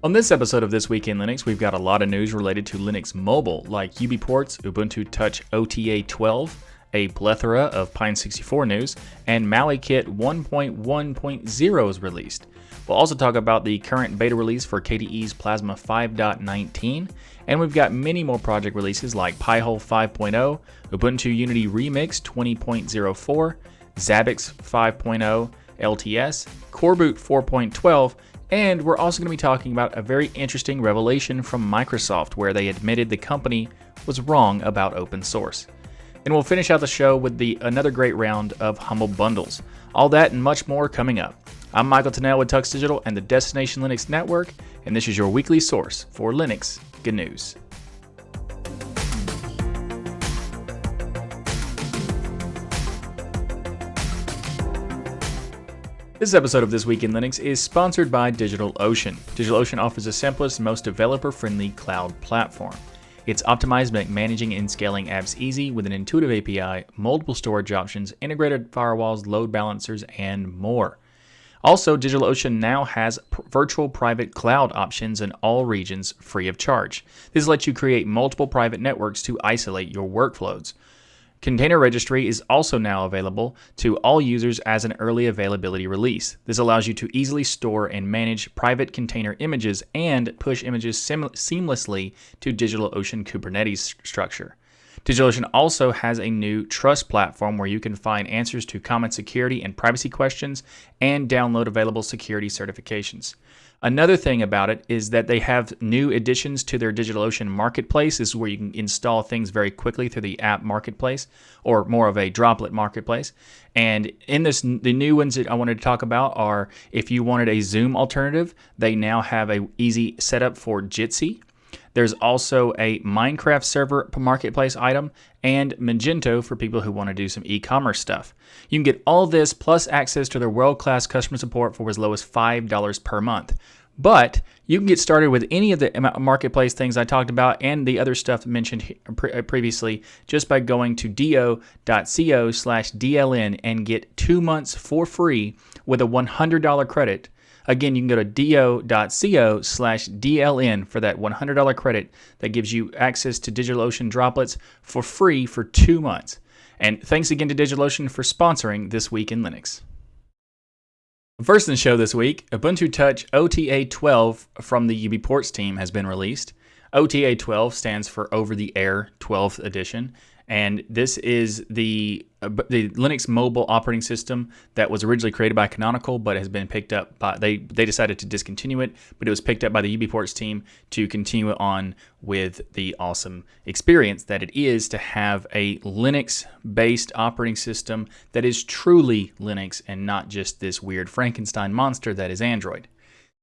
On this episode of This Week in Linux, we've got a lot of news related to Linux Mobile, like UBPorts Ubuntu Touch OTA-12, a plethora of Pine64 news, and MauiKit 1.1.0 is released. We'll also talk about the current beta release for KDE's Plasma 5.19, and we've got many more project releases like Pi-hole 5.0, Ubuntu Unity Remix 20.04, Zabbix 5.0, LTS, Coreboot 4.12, and we're also going to be talking about a very interesting revelation from Microsoft where they admitted the company was wrong about open source. And we'll finish out the show with another great round of Humble Bundles. All that and much more coming up. I'm Michael TWinL with TuxDigital and the Destination Linux Network, and this is your weekly source for Linux GNews. This episode of This Week in Linux is sponsored by DigitalOcean. DigitalOcean offers the simplest, most developer-friendly cloud platform. It's optimized to make managing and scaling apps easy with an intuitive API, multiple storage options, integrated firewalls, load balancers, and more. Also, DigitalOcean now has virtual private cloud options in all regions free of charge. This lets you create multiple private networks to isolate your workloads. Container Registry is also now available to all users as an early availability release. This allows you to easily store and manage private container images and push images seamlessly to DigitalOcean Kubernetes structure. DigitalOcean also has a new trust platform where you can find answers to common security and privacy questions and download available security certifications. Another thing about it is that they have new additions to their DigitalOcean marketplace. This is where you can install things very quickly through the app marketplace, or more of a droplet marketplace. And in this, the new ones that I wanted to talk about are if you wanted a Zoom alternative, they now have a easy setup for Jitsi. There's also a Minecraft server marketplace item and Magento for people who want to do some e-commerce stuff. You can get all this plus access to their world-class customer support for as low as $5 per month. But you can get started with any of the marketplace things I talked about and the other stuff mentioned previously just by going to do.co/DLN and get 2 months for free with a $100 credit. Again, you can go to do.co/DLN for that $100 credit that gives you access to DigitalOcean droplets for free for 2 months. And thanks again to DigitalOcean for sponsoring This Week in Linux. First in the show this week, Ubuntu Touch OTA-12 from the UBPorts team has been released. OTA-12 stands for Over the Air 12th Edition, and this is the Linux mobile operating system that was originally created by Canonical, but has been picked up by they decided to discontinue it, but it was picked up by the UBPorts team to continue it on with the awesome experience that it is to have a Linux-based operating system that is truly Linux and not just this weird Frankenstein monster that is Android.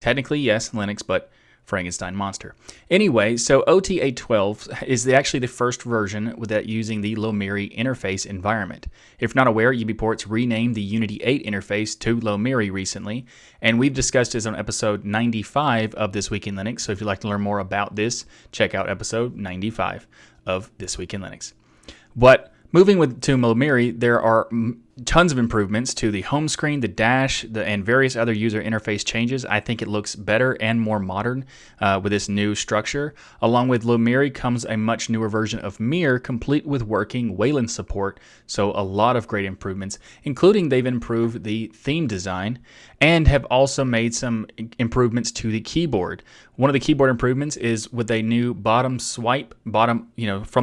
Technically, yes, Linux, but Frankenstein monster. Anyway, so OTA-12 is actually the first version that using the Lomiri interface environment. If not aware, UBPorts renamed the Unity 8 interface to Lomiri recently, and we've discussed this on episode 95 of This Week in Linux, so if you'd like to learn more about this, check out episode 95 of This Week in Linux. But moving to Lomiri, there are tons of improvements to the home screen, the dash, and various other user interface changes. I think it looks better and more modern with this new structure. Along with Lomiri comes a much newer version of Mir, complete with working Wayland support. So a lot of great improvements, including they've improved the theme design and have also made some improvements to the keyboard. One of the keyboard improvements is with a new from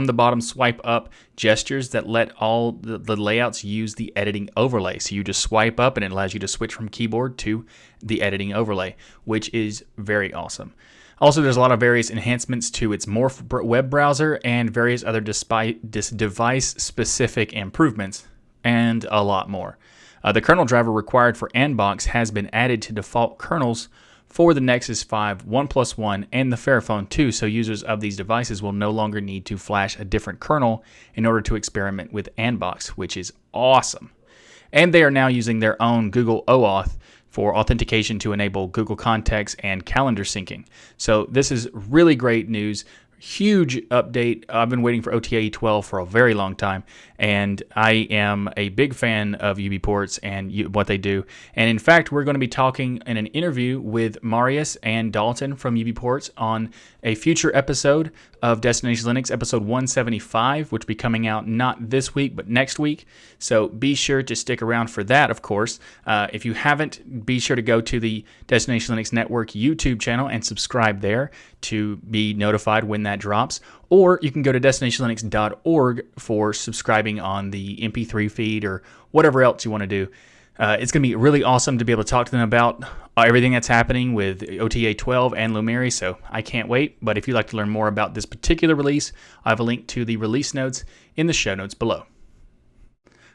the bottom swipe up gestures that let all the layouts use the editing overlay. So you just swipe up and it allows you to switch from keyboard to the editing overlay, which is very awesome. Also, there's a lot of various enhancements to its Morph web browser and various other device-specific improvements, and a lot more. The kernel driver required for Anbox has been added to default kernels for the Nexus 5, OnePlus 1, and the Fairphone 2, so users of these devices will no longer need to flash a different kernel in order to experiment with Anbox, which is awesome. And they are now using their own Google OAuth for authentication to enable Google Contacts and calendar syncing. So this is really great news. huge update. I've been waiting for OTA-12 for a very long time, and I am a big fan of UBPorts and what they do. And in fact, we're going to be talking in an interview with Marius and Dalton from UBPorts on a future episode of Destination Linux, episode 175, which will be coming out not this week, but next week. So be sure to stick around for that, of course. If you haven't, be sure to go to the Destination Linux Network YouTube channel and subscribe there to be notified when that drops. Or you can go to destinationlinux.org for subscribing on the MP3 feed or whatever else you want to do. It's going to be really awesome to be able to talk to them about everything that's happening with OTA-12 and Lumiri, so I can't wait. But if you'd like to learn more about this particular release, I have a link to the release notes in the show notes below.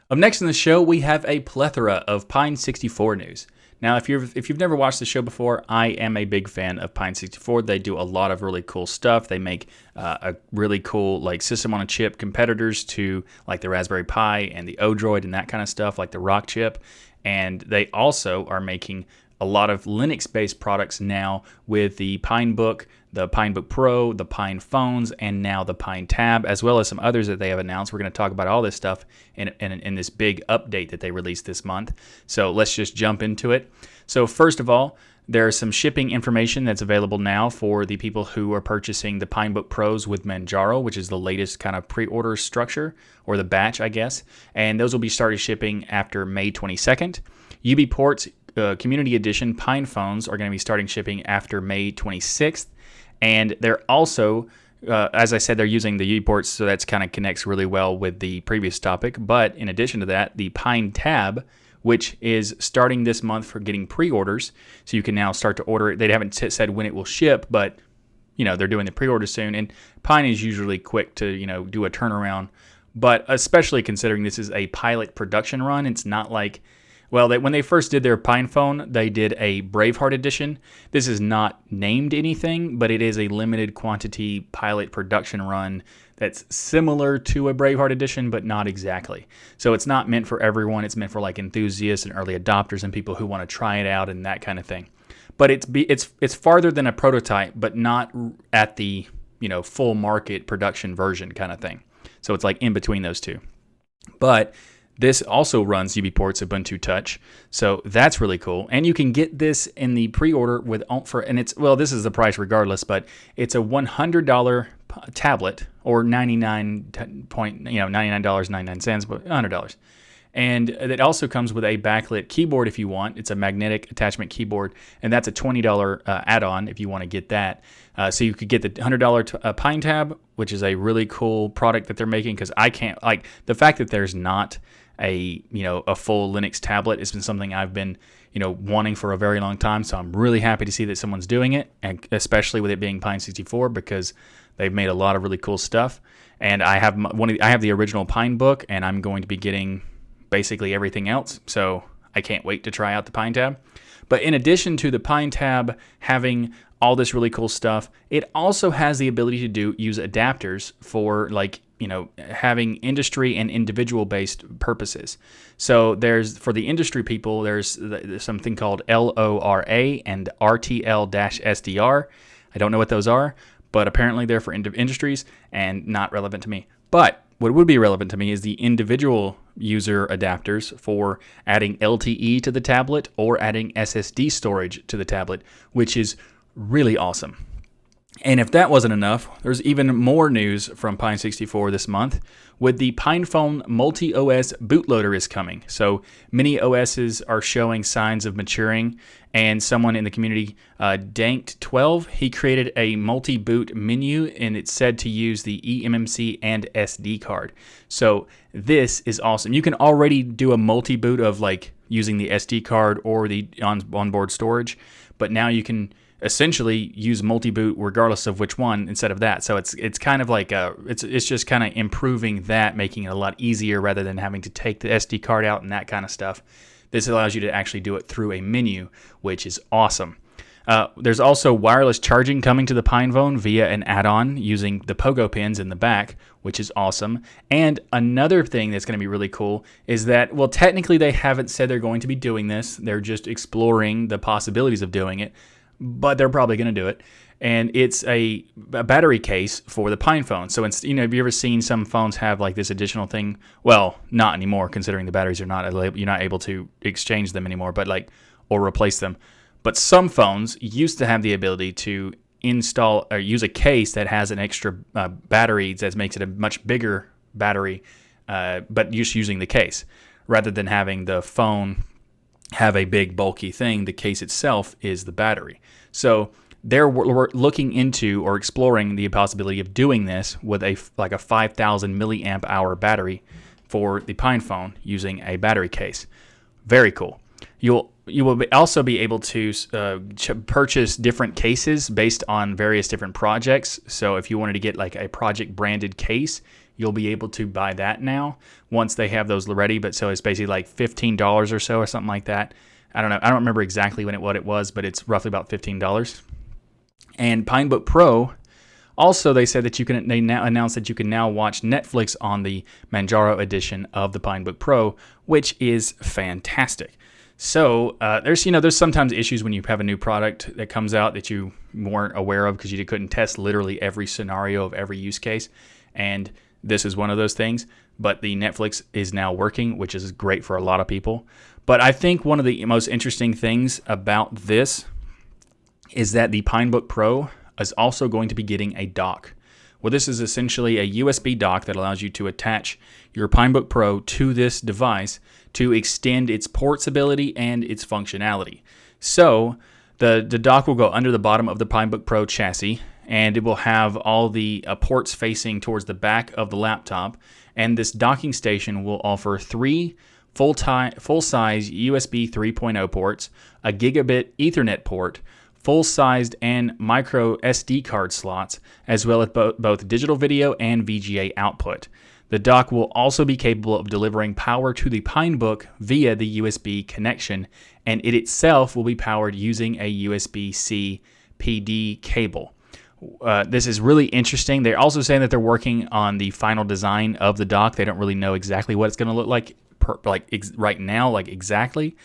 Up next in the show, we have a plethora of Pine64 news. Now, if you've never watched the show before, I am a big fan of Pine64. They do a lot of really cool stuff. They make a really cool like system on a chip competitors to like the Raspberry Pi and the Odroid and that kind of stuff, like the Rock chip. And they also are making a lot of Linux-based products now with the Pinebook, the Pinebook Pro, the Pine phones, and now the PineTab, as well as some others that they have announced. We're going to talk about all this stuff in this big update that they released this month. So let's just jump into it. So first of all, there's some shipping information that's available now for the people who are purchasing the Pinebook Pros with Manjaro, which is the latest kind of pre-order structure, or the batch, I guess. And those will be started shipping after May 22nd. UBPorts Community Edition Pine phones are going to be starting shipping after May 26th. And they're also, as I said, they're using the UBPorts, so that's kind of connects really well with the previous topic. But in addition to that, the PineTab, which is starting this month for getting pre-orders, so you can now start to order it. They haven't said when it will ship, but they're doing the pre-order soon. And Pine is usually quick to do a turnaround, but especially considering this is a pilot production run, it's not like. Well, when they first did their Pine phone, they did a Braveheart edition. This is not named anything, but it is a limited quantity pilot production run that's similar to a Braveheart edition, but not exactly. So it's not meant for everyone. It's meant for like enthusiasts and early adopters and people who want to try it out and that kind of thing. But it's farther than a prototype, but not at the full market production version kind of thing. So it's like in between those two. But this also runs UBPorts Ubuntu Touch, so that's really cool. And you can get this in the pre-order this is the price regardless, but it's a $100 tablet or $99.99, but $100. And it also comes with a backlit keyboard if you want. It's a magnetic attachment keyboard, and that's a $20 add-on if you want to get that. So you could get the $100 PineTab, which is a really cool product that they're making, because I can't like the fact that there's not a full Linux tablet has been something I've been wanting for a very long time. So I'm really happy to see that someone's doing it, and especially with it being Pine64, because they've made a lot of really cool stuff. And I have I have the original Pinebook, and I'm going to be getting basically everything else. So I can't wait to try out the PineTab. But in addition to the PineTab having all this really cool stuff, it also has the ability to use adapters for having industry and individual based purposes. So for the industry people, there's something called LORA and RTL-SDR. I don't know what those are, but apparently they're for industries and not relevant to me. But what would be relevant to me is the individual user adapters for adding LTE to the tablet or adding SSD storage to the tablet, which is really awesome. And if that wasn't enough, there's even more news from Pine64 this month with the PinePhone multi-OS bootloader is coming. So many OSs are showing signs of maturing, and someone in the community, Danked12, he created a multi-boot menu, and it's said to use the eMMC and SD card. So this is awesome. You can already do a multi-boot of like using the SD card or the onboard storage, but now you can essentially use multi-boot regardless of which one instead of that. So it's kind of like it's just kind of improving that, making it a lot easier rather than having to take the SD card out and that kind of stuff. This allows you to actually do it through a menu, which is awesome. There's also wireless charging coming to the PinePhone via an add-on using the pogo pins in the back, which is awesome. And another thing that's going to be really cool is that, well, technically they haven't said they're going to be doing this. They're just exploring the possibilities of doing it. but they're probably going to do it. And it's a battery case for the Pine phone. So it's, have you ever seen some phones have like this additional thing? Well, not anymore, considering the batteries are not, you're not able to exchange them anymore, but like, or replace them. But some phones used to have the ability to install or use a case that has an extra battery that makes it a much bigger battery, but just using the case rather than having the phone have a big bulky thing. The case itself is the battery. So they're looking into or exploring the possibility of doing this with a 5,000 milliamp hour battery for the Pine phone using a battery case. Very cool. You will also be able to purchase different cases based on various different projects. So if you wanted to get like a project branded case, you'll be able to buy that now once they have those ready. But so it's basically like $15 or so or something like that. I don't know. I don't remember exactly what it was, but it's roughly about $15. And Pinebook Pro, also they said that they now announced that you can now watch Netflix on the Manjaro edition of the Pinebook Pro, which is fantastic. So there's sometimes issues when you have a new product that comes out that you weren't aware of because you couldn't test literally every scenario of every use case, and this is one of those things. But the Netflix is now working, which is great for a lot of people. But I think one of the most interesting things about this is that the Pinebook Pro is also going to be getting a dock. Well, this is essentially a USB dock that allows you to attach your Pinebook Pro to this device to extend its ports ability and its functionality. So the dock will go under the bottom of the Pinebook Pro chassis, and it will have all the ports facing towards the back of the laptop. And this docking station will offer 3 full-size USB 3.0 ports, a gigabit Ethernet port, full-sized and micro SD card slots, as well as both digital video and VGA output. The dock will also be capable of delivering power to the Pinebook via the USB connection, and it itself will be powered using a USB-C PD cable. This is really interesting. They're also saying that they're working on the final design of the dock. They don't really know exactly what it's going to look like right now, exactly.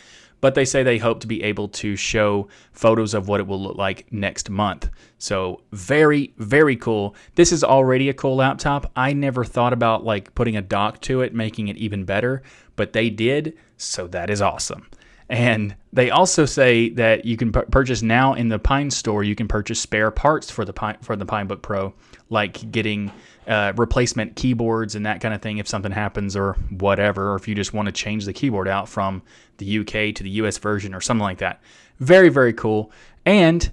But they say they hope to be able to show photos of what it will look like next month. So very, very cool. This is already a cool laptop. I never thought about putting a dock to it, making it even better, but they did, so that is awesome. And they also say that you can purchase now in the Pine store. You can purchase spare parts for the Pinebook Pro, like getting replacement keyboards and that kind of thing if something happens or whatever, or if you just want to change the keyboard out from the UK to the US version or something like that. Very, very cool. And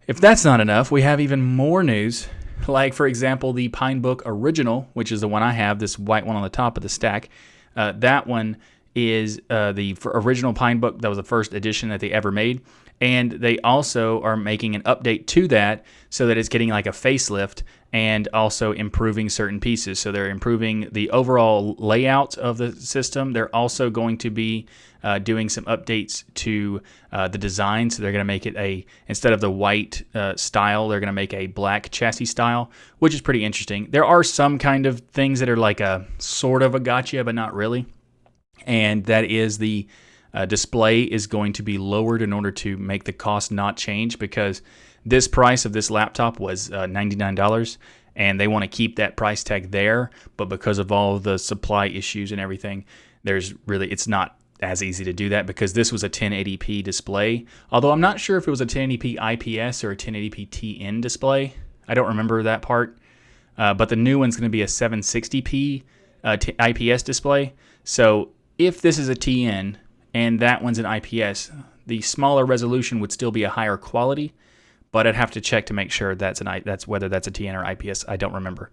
if that's not enough, we have even more news. Like, for example, the Pinebook Original, which is the one I have, this white one on the top of the stack. That one is the original Pinebook. That was the first edition that they ever made. And they also are making an update to that so that it's getting like a facelift and also improving certain pieces. So they're improving the overall layout of the system. They're also going to be doing some updates to the design. So they're going to make it instead of the white style, they're going to make a black chassis style, which is pretty interesting. There are some kind of things that are like a sort of a gotcha, but not really. And that is the display is going to be lowered in order to make the cost not change, because this price of this laptop was $99, and they want to keep that price tag there. But because of all the supply issues and everything, it's not as easy to do that, because this was a 1080p display. Although I'm not sure if it was a 1080p IPS or a 1080p TN display. I don't remember that part. But the new one's going to be a 760p IPS display. So if this is a TN and that one's an IPS, the smaller resolution would still be a higher quality, but I'd have to check to make sure that's whether that's a TN or IPS. I don't remember.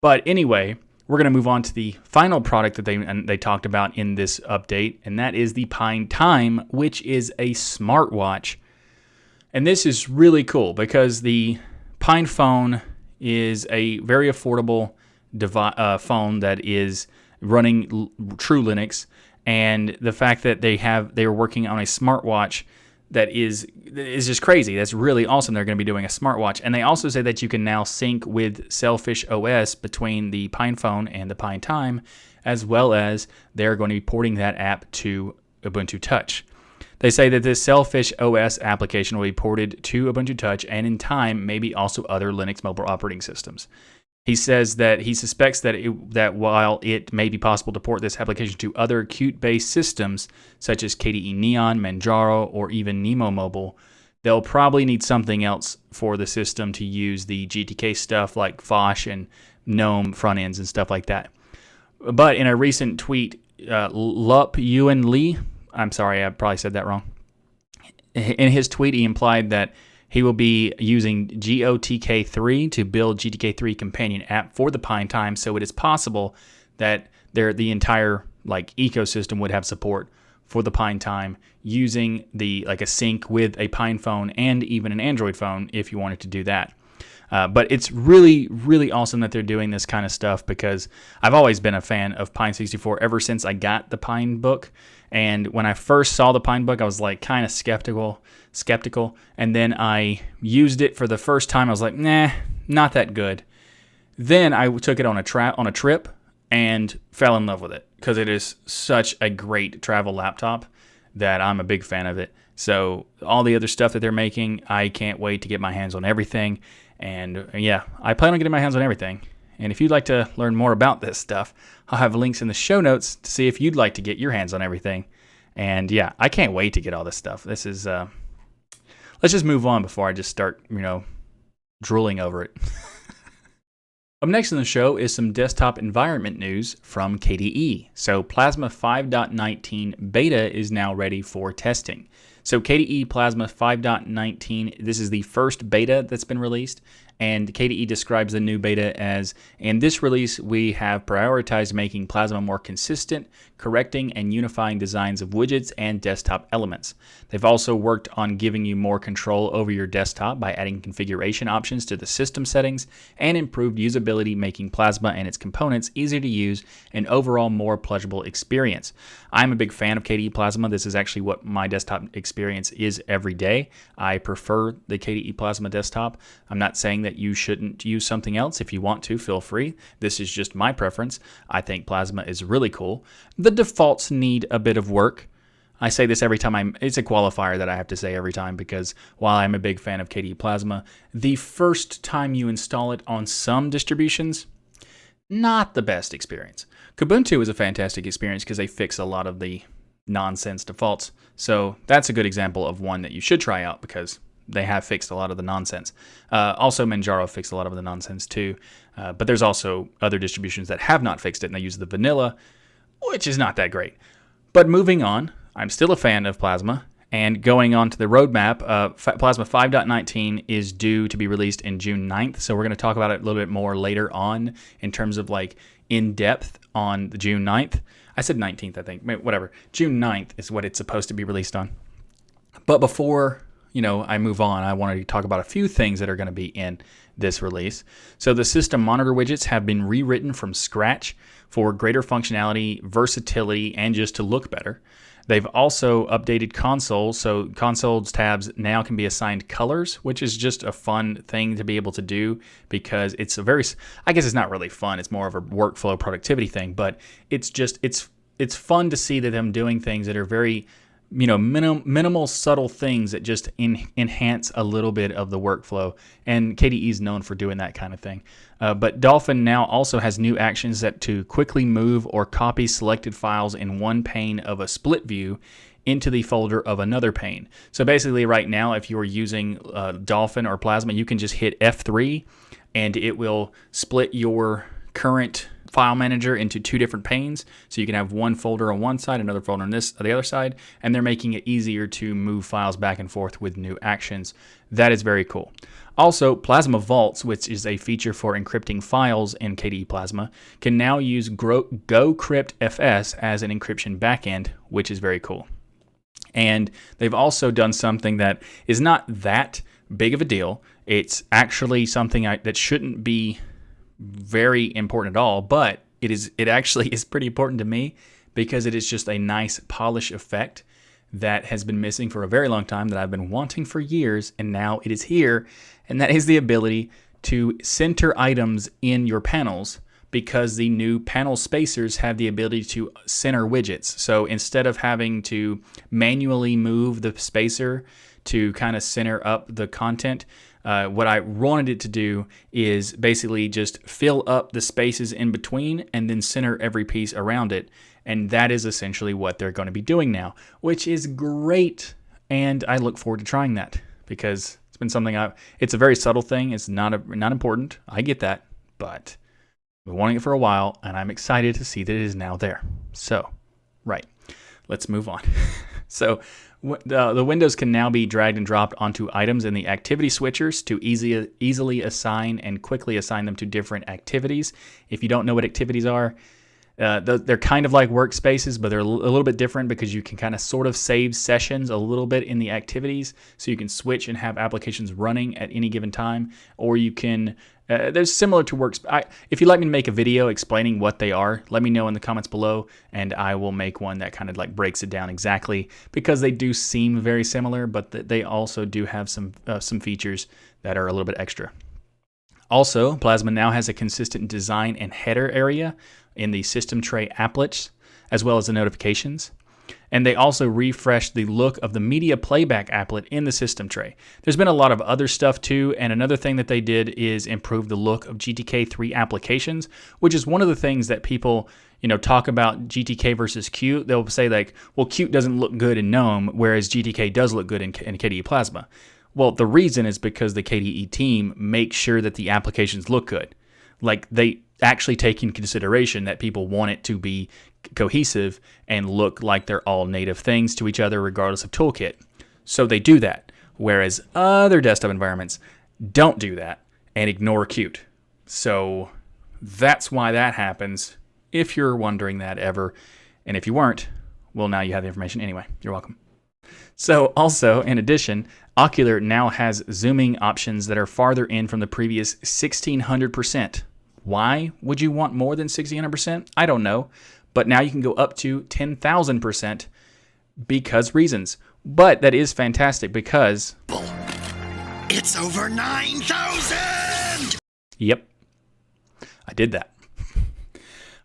But anyway, we're going to move on to the final product that they talked about in this update, and that is the PineTime, which is a smartwatch. And this is really cool because the Pine phone is a very affordable phone that is running true Linux. And the fact that they're working on a smartwatch that is just crazy. That's really awesome. They're going to be doing a smartwatch. And they also say that you can now sync with Selfish OS between the Pine phone and the PineTime, as well as they're going to be porting that app to Ubuntu Touch. They say that this Selfish OS application will be ported to Ubuntu Touch and in time maybe also other Linux mobile operating systems. He says that he suspects that while it may be possible to port this application to other Qt-based systems such as KDE Neon, Manjaro, or even Nemo Mobile, they'll probably need something else for the system to use the GTK stuff like Phosh and GNOME front ends and stuff like that. But in a recent tweet, UNL, I'm sorry, I probably said that wrong. In his tweet, he implied that he will be using GOTK3 to build GTK3 companion app for the PineTime, so it is possible that the entire ecosystem would have support for the PineTime using a sync with a Pine phone and even an Android phone if you wanted to do that. But it's really, really awesome that they're doing this kind of stuff because I've always been a fan of Pine64 ever since I got the Pine book. And when I first saw the Pine book, I was kind of skeptical. And then I used it for the first time. I was like, nah, not that good. Then I took it on a trip and fell in love with it because it is such a great travel laptop that I'm a big fan of it. So all the other stuff that they're making, I can't wait to get my hands on everything. And yeah, I plan on getting my hands on everything. And if you'd like to learn more about this stuff, I'll have links in the show notes to see if you'd like to get your hands on everything. And yeah, I can't wait to get all this stuff. This is, let's just move on before I just start, drooling over it. Up next in the show is some desktop environment news from KDE. So Plasma 5.19 beta is now ready for testing. So KDE Plasma 5.19, this is the first beta that's been released, and KDE describes the new beta as, in this release, we have prioritized making Plasma more consistent, correcting and unifying designs of widgets and desktop elements. They've also worked on giving you more control over your desktop by adding configuration options to the system settings and improved usability, making Plasma and its components easier to use and overall more pleasurable experience. I'm a big fan of KDE Plasma. This is actually what my desktop experience is every day. I prefer the KDE Plasma desktop. I'm not saying that you shouldn't use something else. If you want to, feel free. This is just my preference. I think Plasma is really cool. The defaults need a bit of work. I say this every time it's a qualifier that I have to say every time because while I'm a big fan of KDE Plasma, the first time you install it on some distributions, not the best experience. Ubuntu is a fantastic experience because they fix a lot of the nonsense defaults. So that's a good example of one that you should try out because they have fixed a lot of the nonsense. Also, Manjaro fixed a lot of the nonsense too. But there's also other distributions that have not fixed it and they use the vanilla, which is not that great. But moving on, I'm still a fan of Plasma. And going on to the roadmap, Plasma 5.19 is due to be released in June 9th. So we're going to talk about it a little bit more later on in terms of in depth on the June 9th. I said 19th, I think. Whatever. June 9th is what it's supposed to be released on. But before I move on, I wanted to talk about a few things that are going to be in this release. So the system monitor widgets have been rewritten from scratch for greater functionality, versatility, and just to look better. They've also updated consoles, so consoles tabs now can be assigned colors, which is just a fun thing to be able to do because it's I guess it's not really fun, it's more of a workflow productivity thing, but it's fun to see that them doing things that are very minimal subtle things that just enhance a little bit of the workflow, and KDE is known for doing that kind of thing. But Dolphin now also has new actions that to quickly move or copy selected files in one pane of a split view into the folder of another pane. So basically right now, if you are using Dolphin or Plasma, you can just hit F3 and it will split your current file manager into two different panes, so you can have one folder on one side, another folder on the other side, and they're making it easier to move files back and forth with new actions. That is very cool. Also, Plasma Vaults, which is a feature for encrypting files in KDE Plasma, can now use GoCryptFS as an encryption backend, which is very cool. And they've also done something that is not that big of a deal. It's actually something that shouldn't be very important at all, but it actually is pretty important to me because it is just a nice polish effect that has been missing for a very long time that I've been wanting for years, and now it is here, and that is the ability to center items in your panels because the new panel spacers have the ability to center widgets. So instead of having to manually move the spacer to kind of center up the content, what I wanted it to do is basically just fill up the spaces in between and then center every piece around it. And that is essentially what they're going to be doing now, which is great. And I look forward to trying that because it's been something it's a very subtle thing. It's not important. I get that, but I've been wanting it for a while, and I'm excited to see that it is now there. So, right, let's move on. So, the windows can now be dragged and dropped onto items in the activity switchers to easily assign and quickly assign them to different activities. If you don't know what activities are, they're kind of like workspaces, but they're a little bit different because you can kind of sort of save sessions a little bit in the activities, so you can switch and have applications running at any given time, or you can. They're similar to works. If you'd like me to make a video explaining what they are, let me know in the comments below, and I will make one that kind of like breaks it down exactly, because they do seem very similar, but they also do have some features that are a little bit extra. Also, Plasma now has a consistent design and header area in the system tray applets, as well as the notifications. And they also refreshed the look of the media playback applet in the system tray. There's been a lot of other stuff too, and another thing that they did is improve the look of GTK3 applications, which is one of the things that people, talk about GTK versus Qt. They'll say like, well, Qt doesn't look good in GNOME, whereas GTK does look good in KDE Plasma. Well, the reason is because the KDE team makes sure that the applications look good. Like, they actually take in consideration that people want it to be cohesive and look like they're all native things to each other regardless of toolkit. So they do that, whereas other desktop environments don't do that and ignore Qt. So that's why that happens, if you're wondering that ever. And if you weren't, well, now you have the information anyway. You're welcome. So also, in addition, Ocular now has zooming options that are farther in from the previous 1600%. Why would you want more than 1600%? I don't know. But now you can go up to 10,000% because reasons. But that is fantastic because it's over 9,000! Yep. I did that.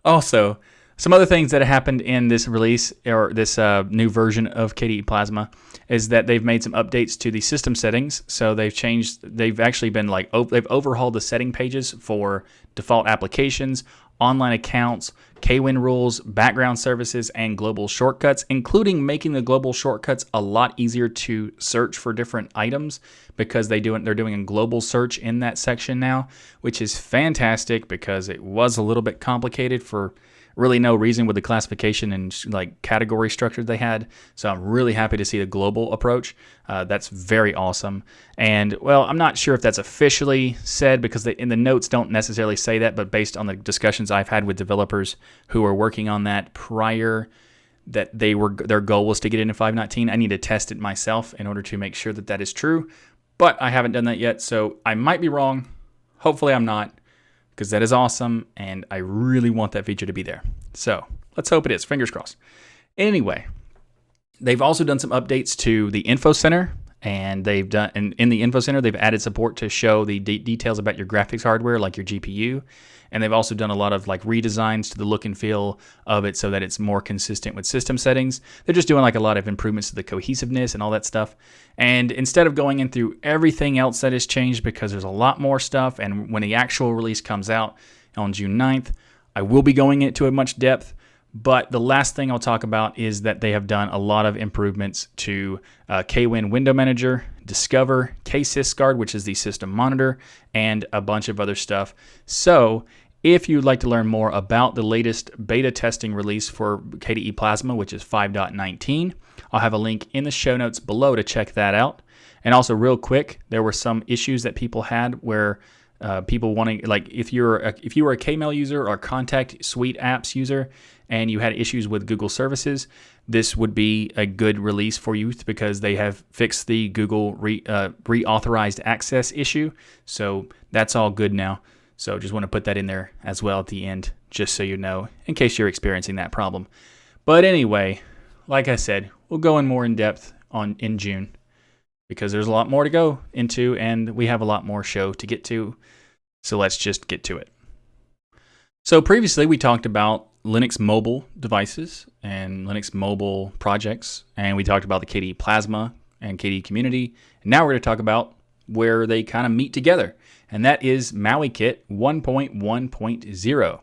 Also, some other things that happened in this release, or this new version of KDE Plasma, is that they've made some updates to the system settings. So they've actually been like, they've overhauled the setting pages for default applications, online accounts, TWinL rules, background services, and global shortcuts, including making the global shortcuts a lot easier to search for different items, because they're doing a global search in that section now, which is fantastic because it was a little bit complicated for really no reason with the classification and like category structure they had. So I'm really happy to see the global approach. That's very awesome. And well, I'm not sure if that's officially said because in the notes don't necessarily say that, but based on the discussions I've had with developers who were working on that prior, that their goal was to get into 5.19. I need to test it myself in order to make sure that that is true, but I haven't done that yet. So I might be wrong. Hopefully I'm not, because that is awesome, and I really want that feature to be there. So let's hope it is. Fingers crossed. Anyway, they've also done some updates to the Info Center, and in the Info Center, they've added support to show the details about your graphics hardware, like your GPU. And they've also done a lot of like redesigns to the look and feel of it so that it's more consistent with system settings. They're just doing like a lot of improvements to the cohesiveness and all that stuff. And instead of going in through everything else that has changed, because there's a lot more stuff, and when the actual release comes out on June 9th, I will be going into it much depth. But the last thing I'll talk about is that they have done a lot of improvements to KWin Window Manager, Discover, KSysGuard, which is the system monitor, and a bunch of other stuff. So if you'd like to learn more about the latest beta testing release for KDE Plasma, which is 5.19, I'll have a link in the show notes below to check that out. And also real quick, there were some issues that people had where people wanting, like if you were a Kmail user or Contact Suite apps user and you had issues with Google services, this would be a good release for you because they have fixed the Google reauthorized access issue. So that's all good now. So just want to put that in there as well at the end, just so you know, in case you're experiencing that problem. But anyway, like I said, we'll go in more in depth in June because there's a lot more to go into and we have a lot more show to get to. So let's just get to it. So previously we talked about Linux mobile devices and Linux mobile projects, and we talked about the KDE Plasma and KDE community. And now we're going to talk about where they kind of meet together, and that is MauiKit 1.1.0.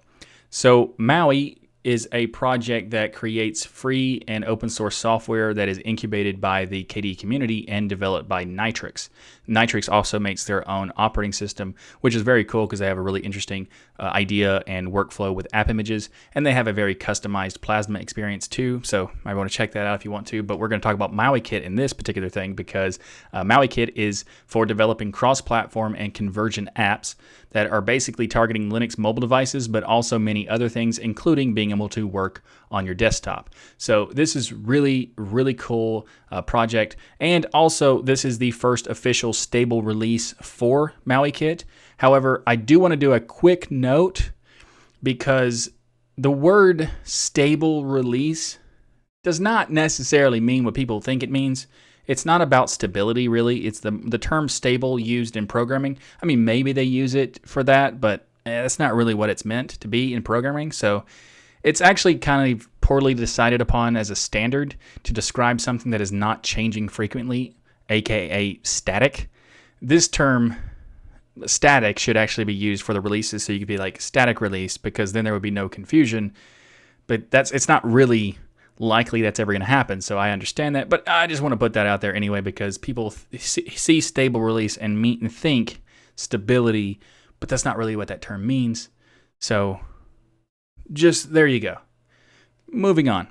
So Maui is a project that creates free and open source software that is incubated by the KDE community and developed by Nitrix. Nitrix also makes their own operating system, which is very cool because they have a really interesting idea and workflow with app images, and they have a very customized Plasma experience too, so you might want to check that out if you want to. But we're going to talk about MauiKit in this particular thing because MauiKit is for developing cross-platform and convergent apps that are basically targeting Linux mobile devices, but also many other things, including being able to work on your desktop. So this is really, really cool project. And also, this is the first official stable release for MauiKit. However, I do want to do a quick note because the word stable release does not necessarily mean what people think it means. It's not about stability, really. It's the term stable used in programming. I mean, maybe they use it for that, but that's not really what it's meant to be in programming. So it's actually kind of poorly decided upon as a standard to describe something that is not changing frequently, aka static. This term, static, should actually be used for the releases, so you could be like static release, because then there would be no confusion. But it's not really likely that's ever going to happen, so I understand that, but I just want to put that out there anyway because people see stable release and meet and think stability, but that's not really what that term means. So just there you go. Moving on.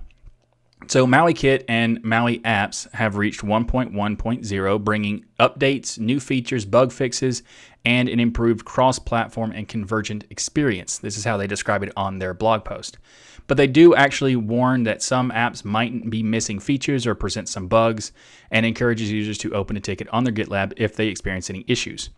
So MauiKit and Maui apps have reached 1.1.0, bringing updates, new features, bug fixes, and an improved cross-platform and convergent experience. This is how they describe it on their blog post. But they do actually warn that some apps might be missing features or present some bugs, and encourages users to open a ticket on their GitLab if they experience any issues.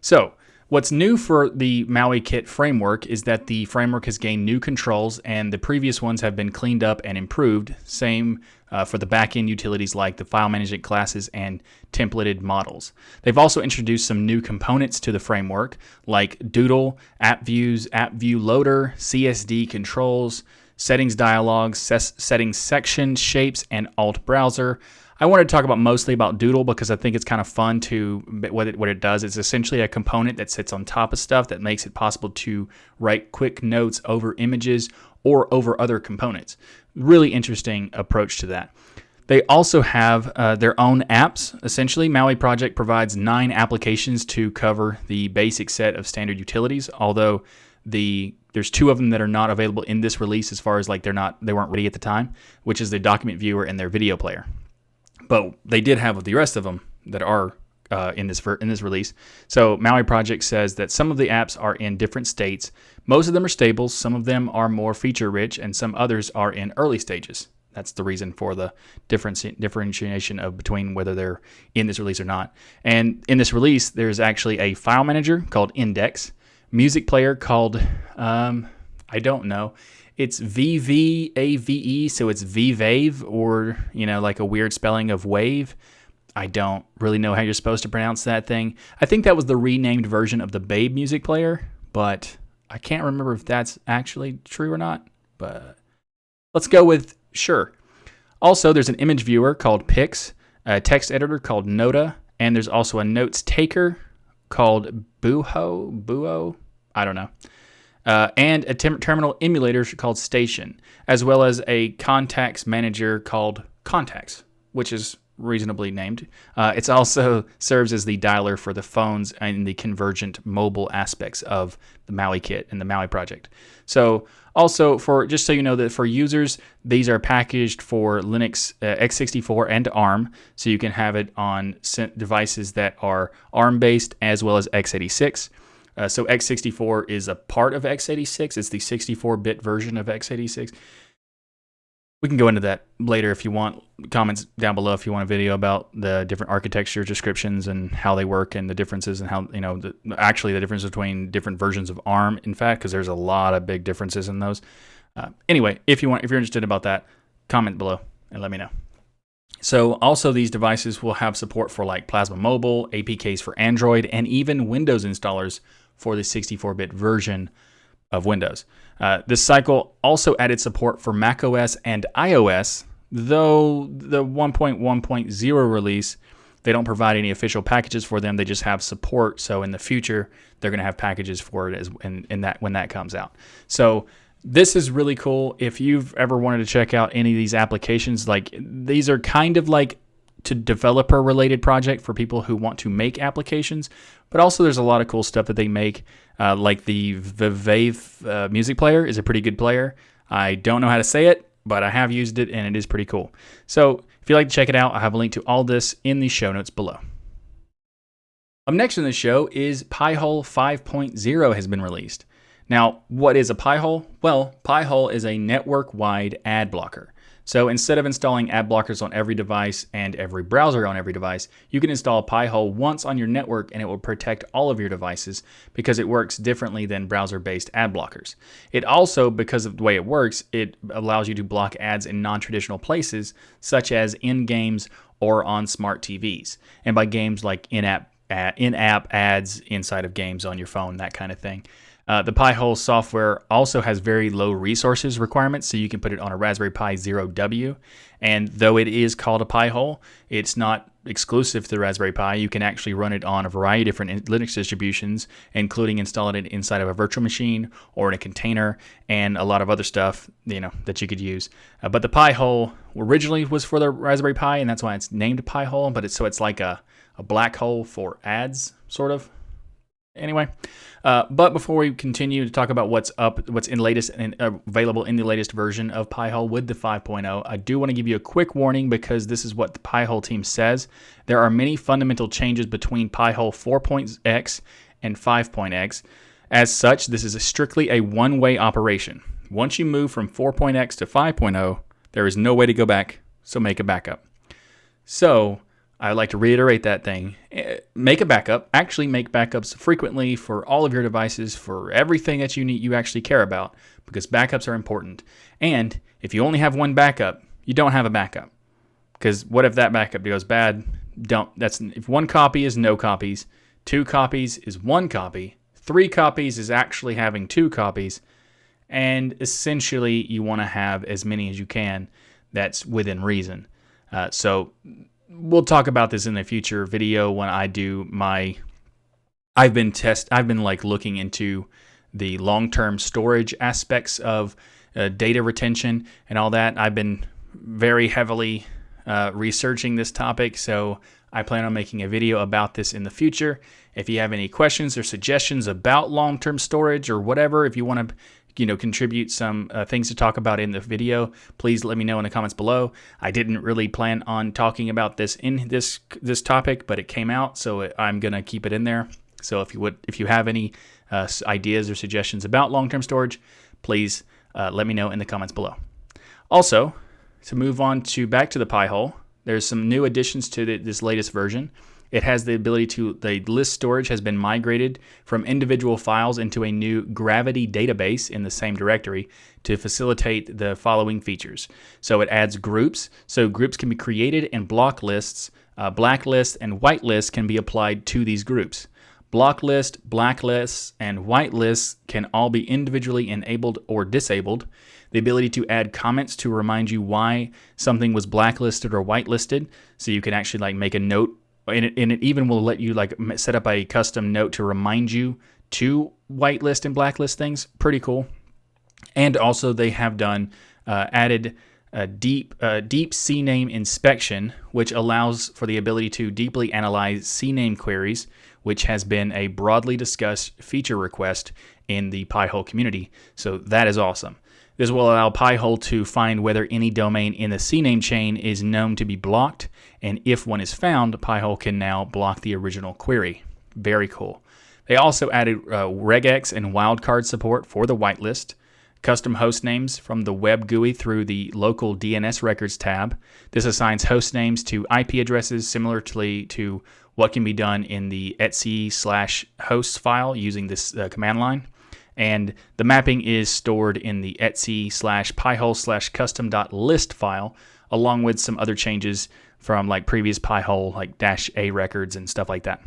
So what's new for the MauiKit framework is that the framework has gained new controls, and the previous ones have been cleaned up and improved. Same for the backend utilities like the file management classes and templated models. They've also introduced some new components to the framework like Doodle, App Views, App View Loader, CSD controls, settings dialogues, settings section, shapes, and alt browser. I wanted to talk mostly about Doodle because I think it's kind of fun what it does. It's essentially a component that sits on top of stuff that makes it possible to write quick notes over images or over other components. Really interesting approach to that. They also have their own apps. Essentially, Maui Project provides 9 applications to cover the basic set of standard utilities, although there's 2 of them that are not available in this release as far as like they weren't ready at the time, which is the document viewer and their video player. But they did have the rest of them that are in this release. So Maui Project says that some of the apps are in different states. Most of them are stable, some of them are more feature-rich, and some others are in early stages. That's the reason for the differentiation between whether they're in this release or not. And in this release, there's actually a file manager called Index, music player called, I don't know, it's VVAVE, so it's VVAVE, or, like a weird spelling of wave. I don't really know how you're supposed to pronounce that thing. I think that was the renamed version of the Babe music player, but I can't remember if that's actually true or not, but let's go with sure. Also, there's an image viewer called Pix, a text editor called Nota, and there's also a notes taker called Buo, I don't know. And a terminal emulator called Station, as well as a contacts manager called Contacts, which is reasonably named. It also serves as the dialer for the phones and the convergent mobile aspects of the MauiKit and the Maui project. So also, just so you know, that for users, these are packaged for Linux x64 and ARM, so you can have it on devices that are ARM-based as well as x86. So x64 is a part of x86. It's the 64-bit version of x86. We can go into that later if you want. Comments down below if you want a video about the different architecture descriptions and how they work and the differences and how, actually the difference between different versions of ARM, in fact, because there's a lot of big differences in those. Anyway, if you're interested about that, comment below and let me know. So also these devices will have support for like Plasma Mobile, APKs for Android, and even Windows installers for the 64-bit version. of Windows. This cycle also added support for macOS and iOS, though the 1.1.0 release, they don't provide any official packages for them. They just have support. So in the future, they're going to have packages for it when that comes out. So this is really cool. If you've ever wanted to check out any of these applications, like these are kind of like to developer related project for people who want to make applications, but also there's a lot of cool stuff that they make. Like the Vive music player is a pretty good player. I don't know how to say it, but I have used it and it is pretty cool. So if you'd like to check it out, I have a link to all this in the show notes below. Up next in the show is Pi-hole 5.0 has been released. Now, what is a Pi-hole? Well, Pi-hole is a network-wide ad blocker. So instead of installing ad blockers on every device and every browser on every device, you can install Pi-hole once on your network and it will protect all of your devices because it works differently than browser-based ad blockers. It also, because of the way it works, it allows you to block ads in non-traditional places, such as in games or on smart TVs. And by games, like in-app ads inside of games on your phone, that kind of thing. The Pi-hole software also has very low resources requirements, so you can put it on a Raspberry Pi Zero W. And though it is called a Pi-hole, it's not exclusive to the Raspberry Pi. You can actually run it on a variety of different Linux distributions, including installing it inside of a virtual machine or in a container and a lot of other stuff, that you could use. But the Pi-hole originally was for the Raspberry Pi, and that's why it's named Pi-hole. But it's like a black hole for ads, sort of. Anyway, but before we continue to talk about what's in latest and available in the latest version of Pi-hole with the 5.0, I do want to give you a quick warning because this is what the Pi-hole team says. There are many fundamental changes between Pi-hole 4.x and 5.x. As such, this is strictly a one-way operation. Once you move from 4.x to 5.0, there is no way to go back, so make a backup. So I would like to reiterate that thing. Make a backup. Actually make backups frequently for all of your devices, for everything that you actually care about, because backups are important. And if you only have one backup, you don't have a backup. Because what if that backup goes bad? If one copy is no copies, 2 copies is 1 copy, 3 copies is actually having 2 copies, and essentially you want to have as many as you can that's within reason. So we'll talk about this in a future video when I do my. I've been looking into the long-term storage aspects of data retention and all that. I've been very heavily researching this topic, so I plan on making a video about this in the future. If you have any questions or suggestions about long-term storage or whatever, if you want to contribute some things to talk about in the video, please let me know in the comments below. I didn't really plan on talking about this in this topic, but it came out, so I'm gonna keep it in there. So if you have any ideas or suggestions about long-term storage, please let me know in the comments below. Also, to move on back to the Pi-hole, there's some new additions to this latest version. It has the ability the list storage has been migrated from individual files into a new Gravity database in the same directory to facilitate the following features. So it adds groups. So groups can be created and block lists. Black lists and white lists can be applied to these groups. Block list, black lists, and white lists can all be individually enabled or disabled. The ability to add comments to remind you why something was blacklisted or whitelisted. So you can actually make a note. And it even will let you set up a custom note to remind you to whitelist and blacklist things. Pretty cool. And also they have added a deep CNAME inspection, which allows for the ability to deeply analyze CNAME queries, which has been a broadly discussed feature request in the Pi-hole community. So that is awesome. This will allow Pi-hole to find whether any domain in the CNAME chain is known to be blocked, and if one is found, Pi-hole can now block the original query. Very cool. They also added regex and wildcard support for the whitelist, custom host names from the web GUI through the local DNS records tab. This assigns host names to IP addresses similarly to what can be done in the etc/hosts file using this command line. And the mapping is stored in the etc/pi-hole/custom.list file, along with some other changes from previous Pi-hole, -a records and stuff like that.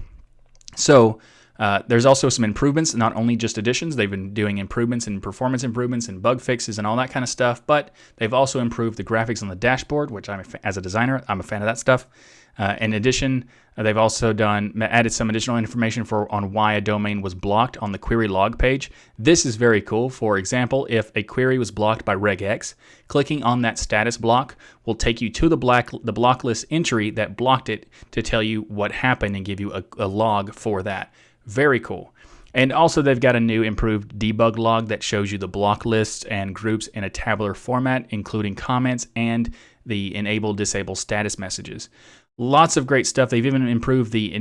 So There's also some improvements, not only just additions. They've been doing improvements and performance improvements and bug fixes and all that kind of stuff, but they've also improved the graphics on the dashboard, which as a designer, I'm a fan of that stuff. In addition, they've also added some additional information on why a domain was blocked on the query log page. This is very cool. For example, if a query was blocked by regex, clicking on that status block will take you to the block list entry that blocked it to tell you what happened and give you a log for that. Very cool. And also they've got a new improved debug log that shows you the block lists and groups in a tabular format, including comments and the enable-disable status messages. Lots of great stuff. They've even improved the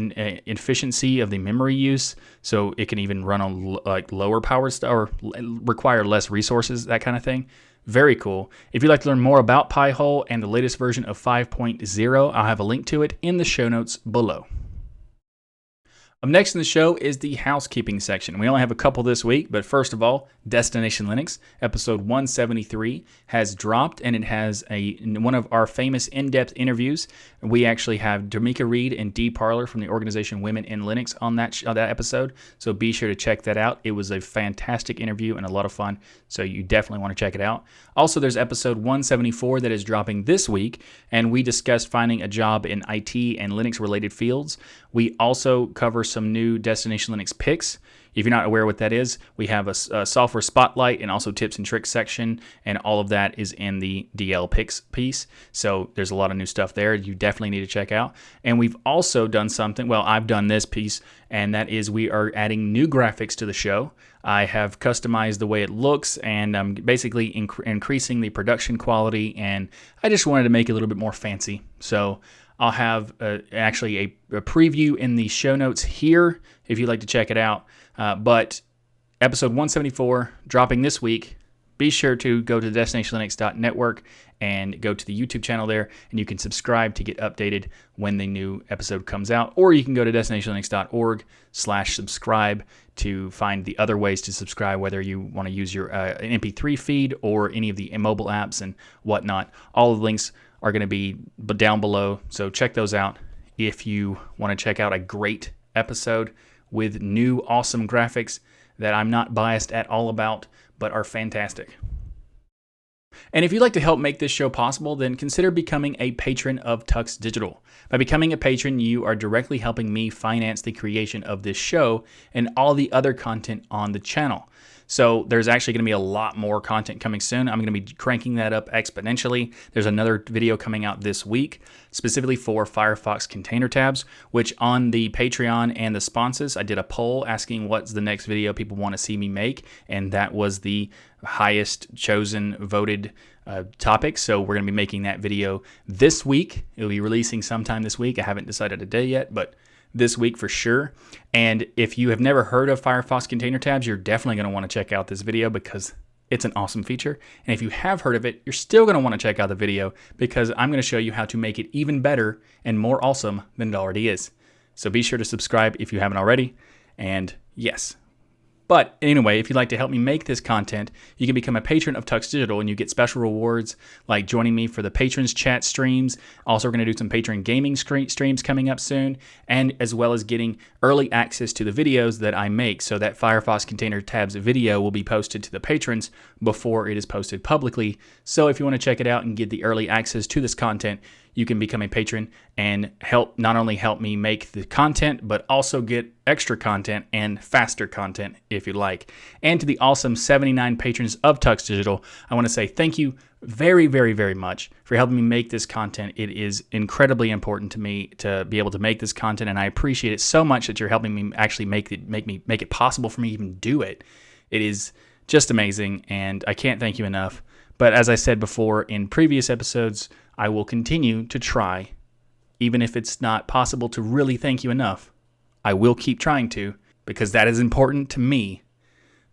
efficiency of the memory use, so it can even run on lower power or require less resources, that kind of thing. Very cool. If you'd like to learn more about Pi-hole and the latest version of 5.0, I'll have a link to it in the show notes below. Up next in the show is the housekeeping section. We only have a couple this week, but first of all, Destination Linux, episode 173, has dropped, and it has one of our famous in-depth interviews. We actually have D'Amica Reed and Dee Parler from the organization Women in Linux on that episode, so be sure to check that out. It was a fantastic interview and a lot of fun, so you definitely want to check it out. Also, there's episode 174 that is dropping this week, and we discussed finding a job in IT and Linux-related fields. We also cover some new Destination Linux picks. If you're not aware what that is, we have a software spotlight and also tips and tricks section, and all of that is in the DL picks piece. So there's a lot of new stuff there you definitely need to check out. And we've also done something, well, I've done this piece, and that is we are adding new graphics to the show. I have customized the way it looks, and I'm basically increasing the production quality, and I just wanted to make it a little bit more fancy. So I'll have actually a preview in the show notes here if you'd like to check it out. But episode 174 dropping this week. Be sure to go to destinationlinux.network and go to the YouTube channel there, and you can subscribe to get updated when the new episode comes out. Or you can go to destinationlinux.org/subscribe to find the other ways to subscribe, whether you want to use your an MP3 feed or any of the mobile apps and whatnot. All the links are going to be down below, so check those out if you want to check out a great episode with new awesome graphics that I'm not biased at all about, but are fantastic. And if you'd like to help make this show possible, then consider becoming a patron of TuxDigital. By becoming a patron, you are directly helping me finance the creation of this show and all the other content on the channel. So there's actually going to be a lot more content coming soon. I'm going to be cranking that up exponentially. There's another video coming out this week, specifically for Firefox container tabs, which on the Patreon and the sponsors, I did a poll asking what's the next video people want to see me make, and that was the highest chosen voted topic. So we're going to be making that video this week. It'll be releasing sometime this week. I haven't decided a day yet, but this week for sure. And if you have never heard of Firefox container tabs, you're definitely going to want to check out this video because it's an awesome feature. And if you have heard of it, you're still going to want to check out the video because I'm going to show you how to make it even better and more awesome than it already is. So be sure to subscribe if you haven't already. And yes. But anyway, if you'd like to help me make this content, you can become a patron of TuxDigital and you get special rewards like joining me for the patrons chat streams. Also, we're going to do some patron gaming streams coming up soon, and as well as getting early access to the videos that I make. So that Firefox Container Tabs video will be posted to the patrons before it is posted publicly. So if you want to check it out and get the early access to this content, you can become a patron and not only help me make the content, but also get extra content and faster content if you like. And to the awesome 79 patrons of TuxDigital, I want to say thank you very, very, very much for helping me make this content. It is incredibly important to me to be able to make this content, and I appreciate it so much that you're helping me actually make it possible for me to even do it. It is just amazing, and I can't thank you enough. But as I said before in previous episodes, I will continue to try. Even if it's not possible to really thank you enough, I will keep trying to, because that is important to me,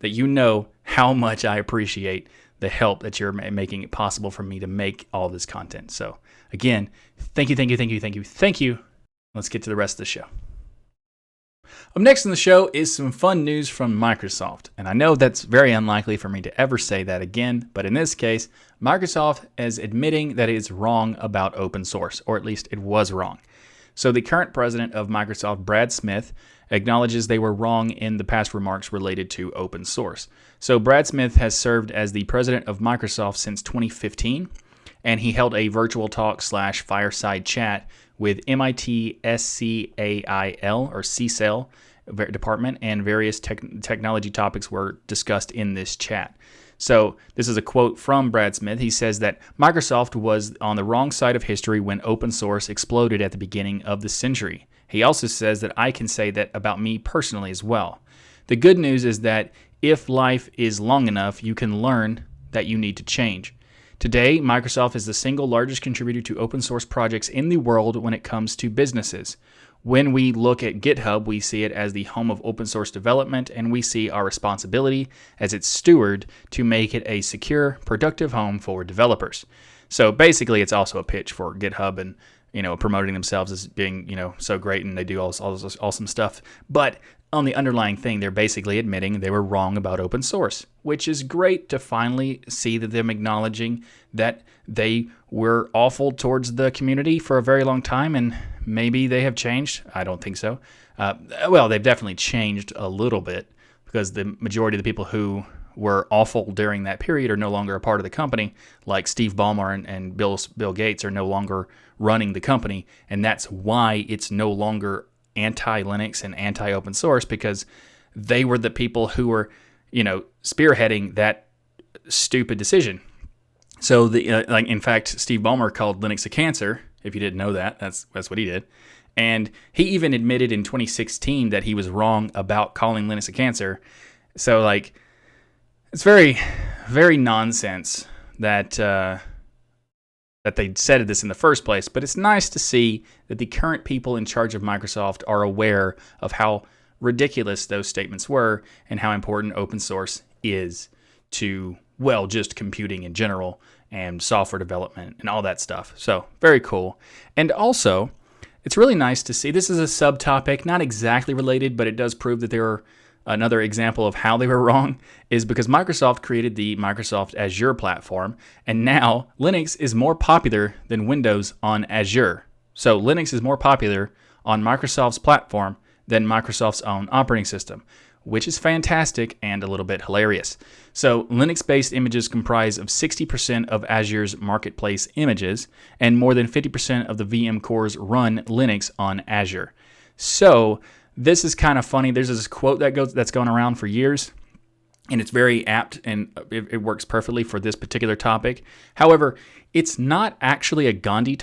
that you know how much I appreciate the help that you're making it possible for me to make all this content. So again, thank you, thank you, thank you, thank you, thank you. Let's get to the rest of the show. Up next in the show is some fun news from Microsoft. And I know that's very unlikely for me to ever say that again, but in this case, Microsoft is admitting that it is wrong about open source, or at least it was wrong. So the current president of Microsoft, Brad Smith, acknowledges they were wrong in the past remarks related to open source. So Brad Smith has served as the president of Microsoft since 2015, and he held a virtual talk / fireside chat with MIT SCAIL or CSAIL department, and various technology topics were discussed in this chat. So this is a quote from Brad Smith. He says that Microsoft was on the wrong side of history when open source exploded at the beginning of the century. He also says that I can say that about me personally as well. The good news is that if life is long enough, you can learn that you need to change. Today, Microsoft is the single largest contributor to open source projects in the world when it comes to businesses. When we look at GitHub, we see it as the home of open source development, and we see our responsibility as its steward to make it a secure, productive home for developers. So basically, it's also a pitch for GitHub and promoting themselves as being so great, and they do all this awesome stuff. But on the underlying thing, they're basically admitting they were wrong about open source, which is great to finally see that them acknowledging that they were awful towards the community for a very long time, and maybe they have changed. I don't think so. Well, they've definitely changed a little bit, because the majority of the people who were awful during that period are no longer a part of the company, like Steve Ballmer and Bill Gates are no longer running the company, and that's why it's no longer anti-Linux and anti-open source, because they were the people who were, spearheading that stupid decision. So, in fact, Steve Ballmer called Linux a cancer. If you didn't know that, that's what he did. And he even admitted in 2016 that he was wrong about calling Linux a cancer. So, it's very, very nonsense that they said this in the first place. But it's nice to see that the current people in charge of Microsoft are aware of how ridiculous those statements were and how important open source is to, well, just computing in general and software development and all that stuff. So very cool. And also, it's really nice to see, this is a subtopic, not exactly related, but it does prove that there are another example of how they were wrong, is because Microsoft created the Microsoft Azure platform, and now Linux is more popular than Windows on Azure. So Linux is more popular on Microsoft's platform than Microsoft's own operating system, which is fantastic and a little bit hilarious. So Linux-based images comprise of 60% of Azure's marketplace images, and more than 50% of the VM cores run Linux on Azure. So this is kind of funny. There's this quote that's gone around for years, and it's very apt, and it works perfectly for this particular topic. However, it's not actually a Gandhi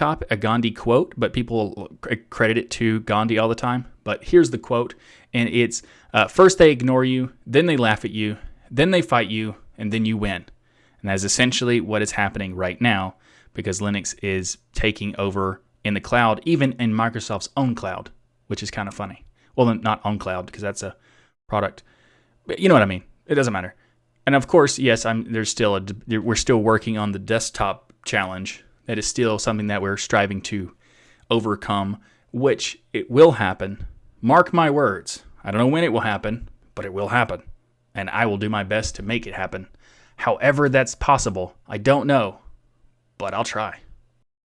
quote, but people credit it to Gandhi all the time. But here's the quote, and it's, first they ignore you, then they laugh at you, then they fight you, and then you win. And that is essentially what is happening right now, because Linux is taking over in the cloud, even in Microsoft's own cloud, which is kind of funny. Well, not on cloud, because that's a product. But you know what I mean. It doesn't matter. And of course, yes, we're still working on the desktop challenge. That is still something that we're striving to overcome, which it will happen. Mark my words. I don't know when it will happen, but it will happen. And I will do my best to make it happen. However that's possible, I don't know, but I'll try.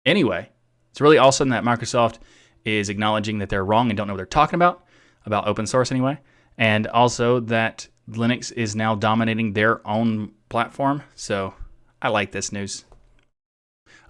Anyway, it's really awesome that Microsoft is acknowledging that they're wrong and don't know what they're talking about open source anyway, and also that Linux is now dominating their own platform. So I like this news.